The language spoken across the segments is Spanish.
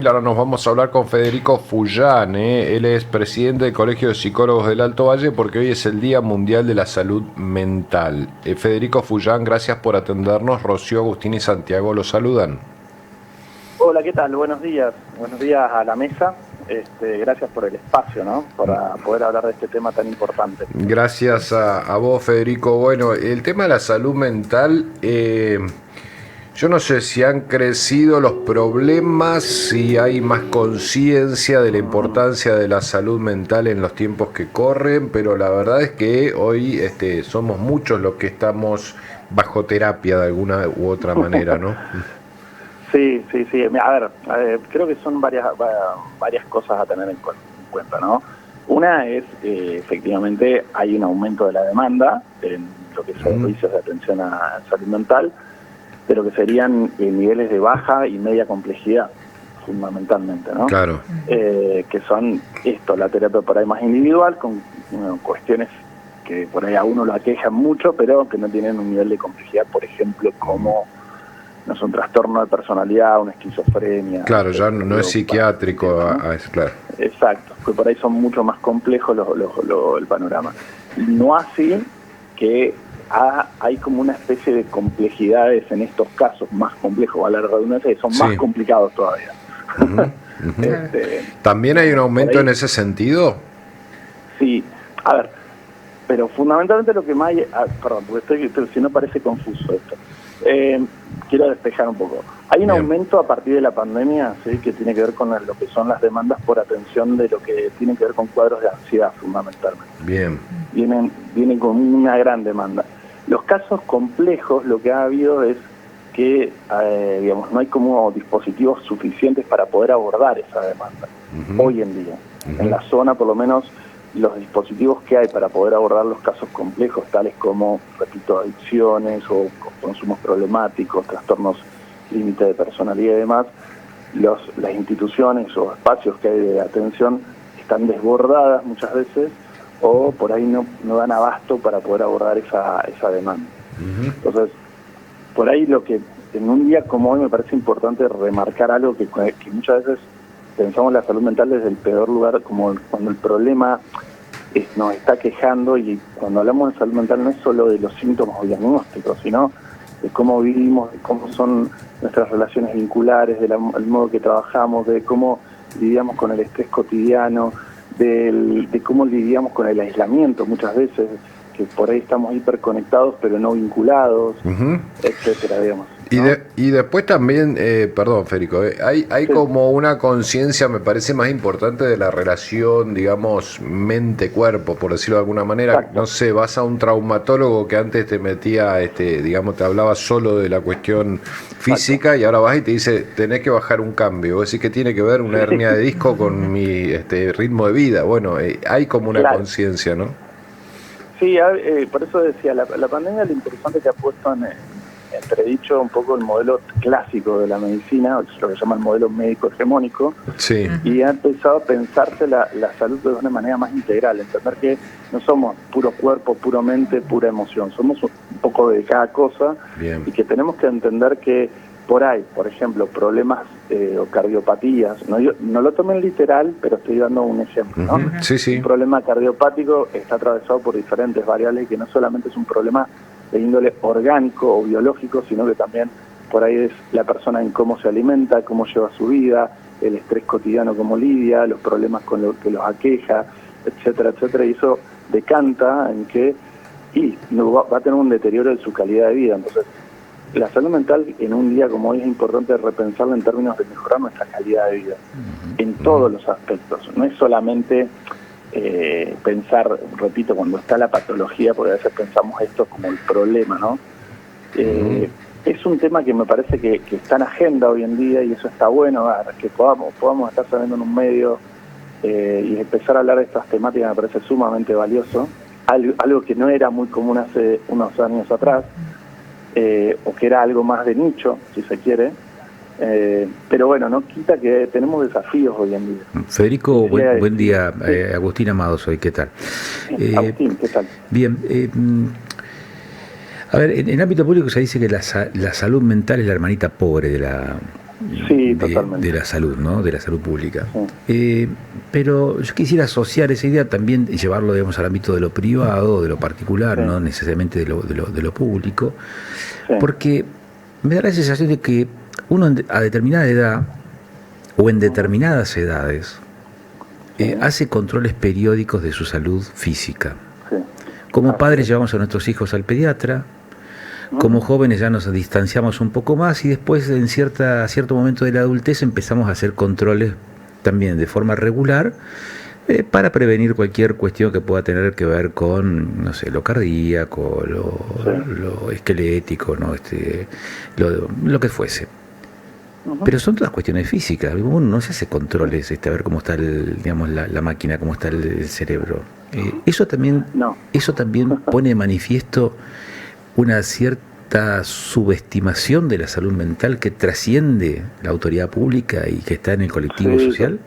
Ahora nos vamos a hablar con Federico Fullán, Él es presidente del Colegio de Psicólogos del Alto Valle porque hoy es el Día Mundial de la Salud Mental. Federico Fullán, gracias por atendernos. Rocío, Agustín y Santiago los saludan. Hola, ¿qué tal? Buenos días. Buenos días a la mesa. Gracias por el espacio, ¿no? Para poder hablar de este tema tan importante. Gracias a vos, Federico. Bueno, el tema de la salud mental, yo no sé si han crecido los problemas, si hay más conciencia de la importancia de la salud mental en los tiempos que corren, pero la verdad es que hoy somos muchos los que estamos bajo terapia de alguna u otra manera, ¿no? Sí. A ver, creo que son varias cosas a tener en cuenta, ¿no? Una es, efectivamente, hay un aumento de la demanda en lo que son servicios de atención a salud mental, pero que serían niveles de baja y media complejidad, fundamentalmente, ¿no? Claro. Que son la terapia por ahí más individual, con cuestiones que por ahí a uno lo aquejan mucho, pero que no tienen un nivel de complejidad, por ejemplo, como no es un trastorno de personalidad, una esquizofrenia. Claro, ya no es psiquiátrico, claro. Exacto, que por ahí son mucho más complejos el panorama. No así que hay como una especie de complejidades en estos casos más complejos, a la redundancia, que son más complicados todavía. ¿También hay un aumento en ese sentido? Sí, a ver, pero fundamentalmente lo que más hay... perdón, porque si no parece confuso esto. Quiero despejar un poco. Hay un aumento a partir de la pandemia, ¿sí? Que tiene que ver con lo que son las demandas por atención de lo que tiene que ver con cuadros de ansiedad, fundamentalmente. Bien. Vienen con una gran demanda. Los casos complejos, lo que ha habido es que, no hay como dispositivos suficientes para poder abordar esa demanda, hoy en día. En la zona, por lo menos, los dispositivos que hay para poder abordar los casos complejos, tales como, repito, adicciones o consumos problemáticos, trastornos límite de personalidad y demás, las instituciones o espacios que hay de atención están desbordadas muchas veces o por ahí no dan abasto para poder abordar esa demanda. Entonces, por ahí lo que en un día como hoy me parece importante remarcar algo que muchas veces pensamos la salud mental desde el peor lugar, como cuando el problema nos está quejando, y cuando hablamos de salud mental no es solo de los síntomas o diagnósticos, sino de cómo vivimos, de cómo son nuestras relaciones vinculares, del modo que trabajamos, de cómo lidiamos con el estrés cotidiano, de cómo lidiamos con el aislamiento muchas veces, que por ahí estamos hiperconectados pero no vinculados, etcétera, digamos. ¿No? Y después también, perdón, Federico, hay como una conciencia, me parece, más importante de la relación, digamos, mente-cuerpo, por decirlo de alguna manera. Exacto. No sé, vas a un traumatólogo que antes te metía, digamos, te hablaba solo de la cuestión física. Exacto. Y ahora vas y te dice, tenés que bajar un cambio. Vos decís que tiene que ver una hernia de disco con mi ritmo de vida. Bueno, hay como una conciencia, ¿no? Sí, por eso decía, la pandemia, lo interesante que ha puesto en entredicho un poco el modelo clásico de la medicina, lo que se llama el modelo médico hegemónico, y ha empezado a pensarse la salud de una manera más integral, entender que no somos puro cuerpo, puro mente, pura emoción, somos un poco de cada cosa. Bien. Y que tenemos que entender que por ahí, por ejemplo, problemas o cardiopatías, no lo tomen literal, pero estoy dando un ejemplo, ¿no? Un problema cardiopático está atravesado por diferentes variables y que no solamente es un problema de índole orgánico o biológico, sino que también por ahí es la persona en cómo se alimenta, cómo lleva su vida, el estrés cotidiano cómo lidia, los problemas con lo que los aqueja, etcétera, etcétera, y eso decanta en que va a tener un deterioro de su calidad de vida. Entonces, la salud mental en un día como hoy es importante repensarla en términos de mejorar nuestra calidad de vida, en todos los aspectos. No es solamente pensar, repito, cuando está la patología, porque a veces pensamos esto como el problema, ¿no? Es un tema que me parece que está en agenda hoy en día, y eso está bueno, que podamos estar saliendo en un medio y empezar a hablar de estas temáticas. Me parece sumamente valioso, algo que no era muy común hace unos años atrás, o que era algo más de nicho, si se quiere. Pero bueno, no quita que tenemos desafíos hoy en día. Federico, buen día. Agustín Amado soy, ¿qué tal? Agustín, ¿qué tal? Bien. A ver, en el ámbito público se dice que la salud mental es la hermanita pobre de la salud, ¿no? De la salud pública. Sí. Pero yo quisiera asociar esa idea también y llevarlo, digamos, al ámbito de lo privado, de lo particular, sí, no necesariamente de lo público, sí, porque me da la sensación de que uno a determinada edad o en determinadas edades hace controles periódicos de su salud física. Sí. Como padres llevamos a nuestros hijos al pediatra. Como jóvenes ya nos distanciamos un poco más y después en cierto momento de la adultez empezamos a hacer controles también de forma regular para prevenir cualquier cuestión que pueda tener que ver con, no sé, lo cardíaco, lo esquelético, ¿no? Lo que fuese. Pero son todas cuestiones físicas. Uno no se hace controles a ver cómo está la máquina, cómo está el cerebro. Eso también pone de manifiesto una cierta subestimación de la salud mental que trasciende la autoridad pública y que está en el colectivo social.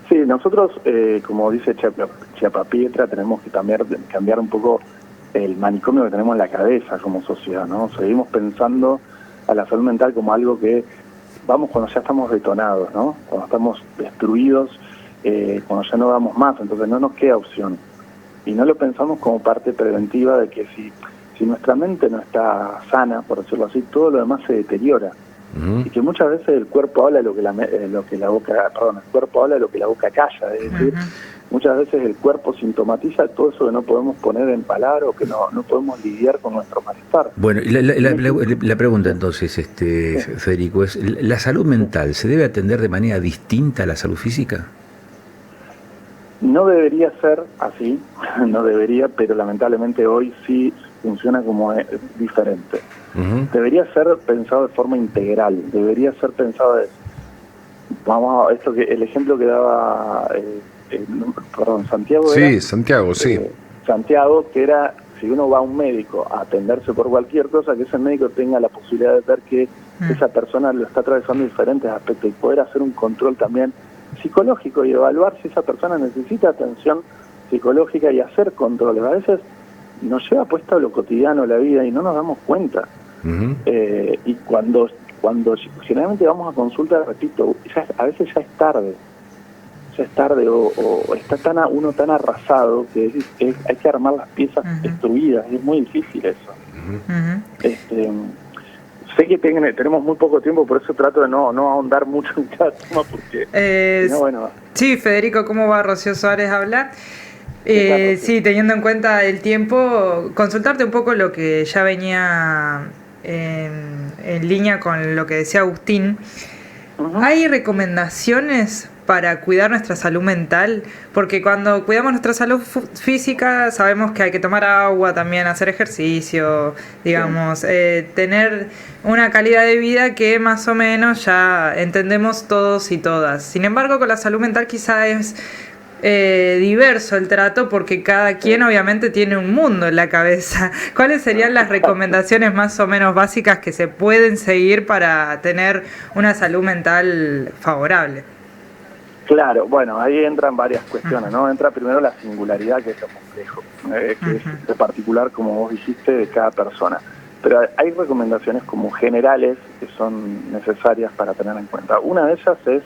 Sí, nosotros, como dice Chiapapietra, tenemos que cambiar un poco el manicomio que tenemos en la cabeza como sociedad, ¿no? Seguimos pensando a la salud mental como algo que vamos cuando ya estamos detonados, ¿no? Cuando estamos destruidos, cuando ya no damos más, entonces no nos queda opción. Y no lo pensamos como parte preventiva de que si nuestra mente no está sana, por decirlo así, todo lo demás se deteriora. Y que muchas veces el cuerpo habla lo que la boca calla, es decir, muchas veces el cuerpo sintomatiza todo eso que no podemos poner en palabras o que no podemos lidiar con nuestro malestar. Bueno, la pregunta entonces, Federico, es: ¿la salud mental se debe atender de manera distinta a la salud física? No debería ser así, no debería, pero lamentablemente hoy sí funciona como diferente. Debería ser pensado de forma integral, debería ser pensado el ejemplo que daba Santiago. Sí, Santiago, sí. Santiago, que era, si uno va a un médico a atenderse por cualquier cosa, que ese médico tenga la posibilidad de ver que esa persona lo está atravesando diferentes aspectos y poder hacer un control también psicológico y evaluar si esa persona necesita atención psicológica y hacer controles. A veces nos lleva puesto a lo cotidiano la vida y no nos damos cuenta. Y cuando generalmente vamos a consulta, repito, a veces ya es tarde o está uno tan arrasado que hay que armar las piezas destruidas, y es muy difícil eso. Sé que tenemos muy poco tiempo, por eso trato de no ahondar mucho en cada tema, porque Sí, Federico, ¿cómo va? Rocío Suárez habla. Sí, teniendo en cuenta el tiempo, consultarte un poco lo que ya venía en línea con lo que decía Agustín. ¿Hay recomendaciones para cuidar nuestra salud mental? Porque cuando cuidamos nuestra salud física sabemos que hay que tomar agua, también hacer ejercicio, digamos, tener una calidad de vida que más o menos ya entendemos todos y todas. Sin embargo, con la salud mental quizá es diverso el trato, porque cada quien obviamente tiene un mundo en la cabeza. ¿Cuáles serían las recomendaciones más o menos básicas que se pueden seguir para tener una salud mental favorable? Claro, bueno, ahí entran varias cuestiones, ¿no? Entra primero la singularidad, que es lo complejo, que es de particular, como vos dijiste, de cada persona. Pero hay recomendaciones como generales que son necesarias para tener en cuenta. Una de ellas es,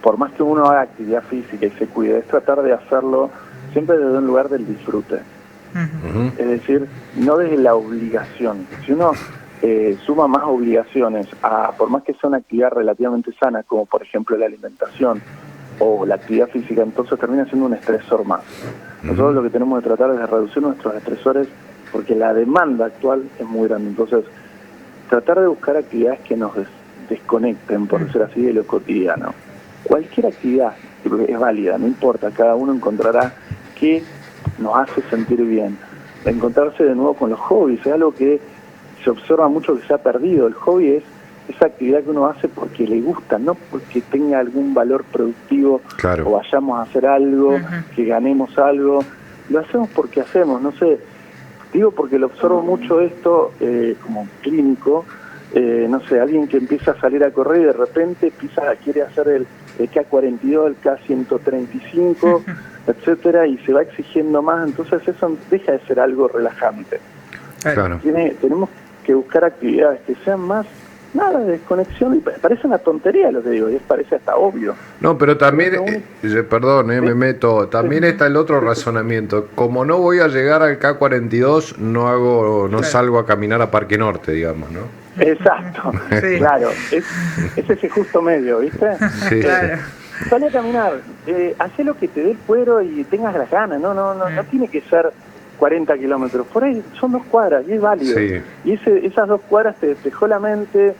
por más que uno haga actividad física y se cuide, es tratar de hacerlo siempre desde un lugar del disfrute. Es decir, no desde la obligación. Si uno suma más obligaciones por más que sea una actividad relativamente sana, como por ejemplo la alimentación o la actividad física, entonces termina siendo un estresor más. Nosotros lo que tenemos que tratar es de reducir nuestros estresores, porque la demanda actual es muy grande. Entonces, tratar de buscar actividades que nos desconecten, por decir así, de lo cotidiano. Cualquier actividad es válida, no importa, cada uno encontrará qué nos hace sentir bien. Encontrarse de nuevo con los hobbies es algo que se observa mucho que se ha perdido. El hobby es esa actividad que uno hace porque le gusta, no porque tenga algún valor productivo, o vayamos a hacer algo, que ganemos algo. Lo hacemos porque hacemos, no sé, digo porque lo observo mucho esto como clínico. No sé, alguien que empieza a salir a correr y de repente quiere hacer el K42, el K135, etcétera, y se va exigiendo más, entonces eso deja de ser algo relajante. Tenemos que buscar actividades que sean más nada de desconexión, y parece una tontería lo que digo, y parece hasta obvio. No, pero también, perdón, me meto, también está el otro razonamiento. Como no voy a llegar al K42, no salgo a caminar a Parque Norte, digamos, ¿no? Exacto, claro, es ese justo medio, ¿viste? Sí, claro. Sale a caminar, hacé lo que te dé el cuero y tengas las ganas, no tiene que ser 40 kilómetros, por ahí son 2 cuadras y es válido. Sí. Y esas 2 cuadras te despejó la mente.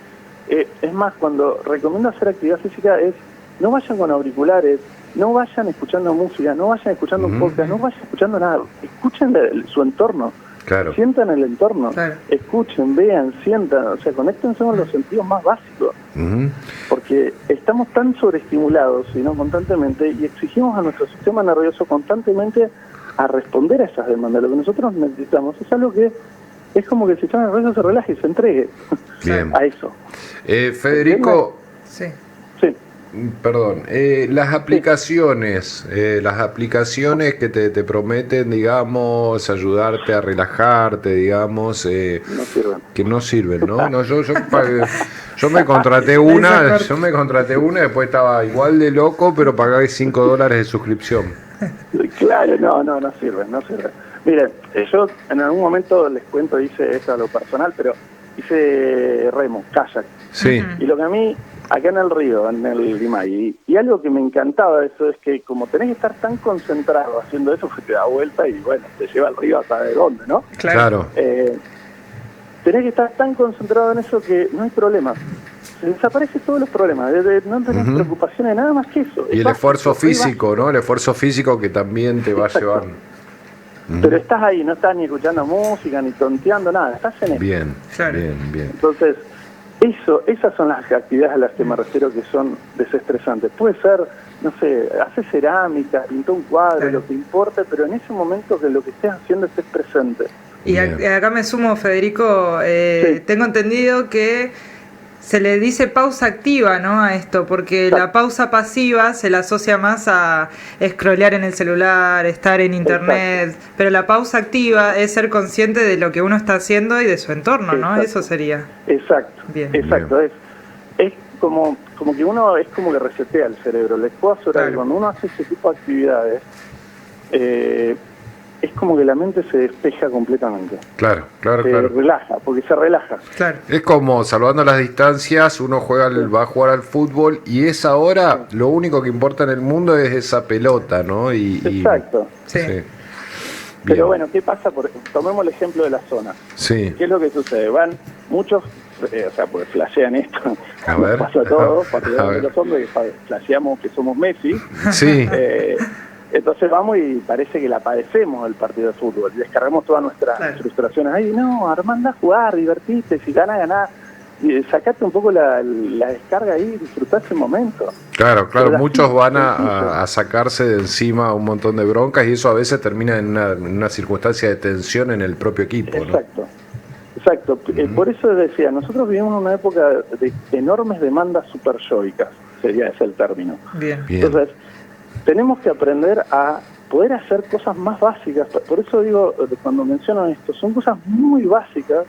Es más, cuando recomiendo hacer actividad física no vayan con auriculares, no vayan escuchando música, no vayan escuchando un podcast, no vayan escuchando nada, escuchen su entorno. Claro. Sientan el entorno, claro. Escuchen, vean, sientan, o sea, conéctense con los sentidos más básicos, porque estamos tan sobreestimulados, sino constantemente, y exigimos a nuestro sistema nervioso constantemente a responder a esas demandas. Lo que nosotros necesitamos es algo que es como que el sistema nervioso se relaje y se entregue a eso. Federico, sí. Perdón, las aplicaciones que te prometen, digamos, ayudarte a relajarte, digamos, no sirven. Que no sirven, ¿no? No, yo me contraté una, y después estaba igual de loco, pero pagué $5 de suscripción. Claro, no sirven. Miren, yo en algún momento les cuento, hice eso a lo personal, pero hice remo, kayak. Sí. Y lo que a mí, acá en el río, en el Limay, y algo que me encantaba de eso es que como tenés que estar tan concentrado haciendo eso, pues te da vuelta y bueno, te lleva al río hasta de dónde, ¿no? Claro. Tenés que estar tan concentrado en eso que no hay problema. Se desaparecen todos los problemas, no tenés preocupaciones, nada más que eso. Y el esfuerzo físico, ¿no? El esfuerzo físico que también te va a llevar. Pero estás ahí, no estás ni escuchando música, ni tonteando, nada, estás en eso. Bien, claro. bien. Entonces, esas son las actividades a las que me refiero que son desestresantes. Puede ser, no sé, hacer cerámica, pintar un cuadro, lo que importe, pero en ese momento que lo que estés haciendo estés presente. Y acá me sumo, Federico, tengo entendido que se le dice pausa activa, ¿no? A esto, porque la pausa pasiva se la asocia más a scrollear en el celular, estar en internet, pero la pausa activa es ser consciente de lo que uno está haciendo y de su entorno, ¿no? Eso sería. Exacto. Bien. Exacto. Es como que uno es como que resetea el cerebro. Les puedo asegurar que cuando uno hace ese tipo de actividades, es como que la mente se despeja completamente. Claro. Relaja, porque se relaja. Claro. Es como, salvando las distancias, uno va a jugar al fútbol y esa hora lo único que importa en el mundo es esa pelota, ¿no? Exacto. Sí. Pero bueno, ¿qué pasa? Tomemos el ejemplo de la zona. Sí. ¿Qué es lo que sucede? Van muchos, pues flashean esto. A ver. Pasa a todos, particularmente los hombres, que flasheamos que somos Messi. Sí. Entonces vamos y parece que la padecemos el partido de fútbol. Descargamos todas nuestras frustraciones. Ay, no, Armanda, jugar, divertite, si ganá. Y sacate un poco la descarga ahí y disfrutá ese momento. Claro, muchos van a sacarse de encima un montón de broncas y eso a veces termina en una circunstancia de tensión en el propio equipo, Exacto. Por eso decía, nosotros vivimos en una época de enormes demandas superyoicas, sería ese el término. Bien. Entonces, tenemos que aprender a poder hacer cosas más básicas. Por eso digo, cuando menciono esto, son cosas muy básicas,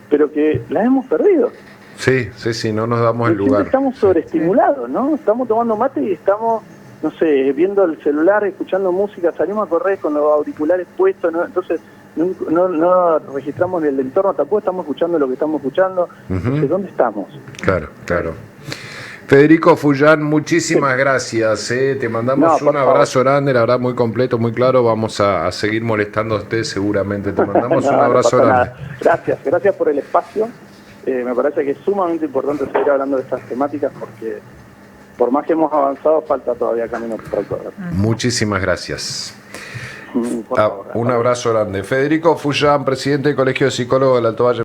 pero que las hemos perdido. Sí, no nos damos el lugar. Estamos sobreestimulados, ¿no? Estamos tomando mate y estamos, no sé, viendo el celular, escuchando música, salimos a correr con los auriculares puestos, ¿no? Entonces no registramos el entorno, tampoco estamos escuchando lo que estamos escuchando. Entonces, ¿dónde estamos? Claro. Federico Fullán, muchísimas gracias. Te mandamos un abrazo grande, la verdad muy completo, muy claro. Vamos a seguir molestándote seguramente. Te mandamos un abrazo grande. Gracias por el espacio. Me parece que es sumamente importante seguir hablando de estas temáticas porque por más que hemos avanzado, falta todavía camino por recorrer. Muchísimas gracias. Un abrazo grande. Federico Fullán, presidente del Colegio de Psicólogos del Alto Valle.